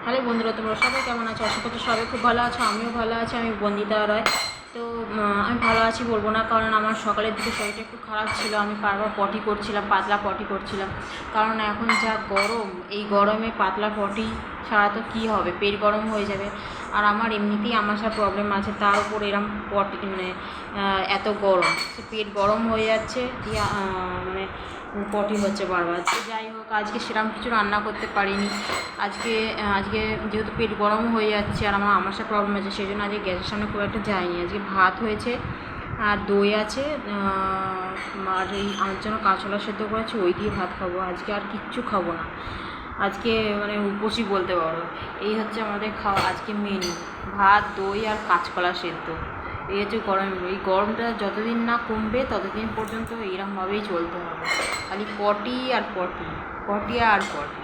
Hello বন্ধুরা, তোমরা সবাই কেমন আছো? আশা করছি সবাই খুব ভালো আছো। আমিও ভালো আছি। আমি বন্দিতা রায়। তো আমি ভালো আছি বলবো না, কারণ আমার সকালের দিকে শরীরটা একটু খারাপ ছিল। আমি বারবার পটি করছিলাম, পাতলা পটি করছিলাম, কারণ এখন যা গরম, এই গরমে পাতলা পটি ছাড়া তো কী হবে, পেট গরম হয়ে যাবে। আর আমার এমনিতেই আমাশার প্রবলেম আছে, তার উপর এরম পটি মানে এত গরম, তো পেট গরম হয়ে যাচ্ছে, মানে পটি হচ্ছে বারবার। তো যাই হোক, আজকে সেরকম কিছু রান্না করতে পারিনি। আজকে যেহেতু পেট গরম হয়ে যাচ্ছে আর আমার আমাশার প্রবলেম আছে, সেই জন্য আজকে গ্যাসের সামনে খুব একটা যায়নি। আজকে ভাত হয়েছে আর দই আছে, আর এই আমার জন্য কাঁচকলা সেদ্ধ করেছি, ওই দিয়ে ভাত খাবো। আজকে আর কিচ্ছু খাবো না, আজকে মানে উপোসই বলতে পারো। এই হচ্ছে আমাদের খাওয়া আজকে মেনু, ভাত, দই আর কাঁচকলা সেদ্ধ। এই হচ্ছে গরম। এই গরমটা যতদিন না কমবে ততদিন পর্যন্ত এইরকমভাবেই চলতে হবে, খালি পটি আর পটি, পটি আর পটি।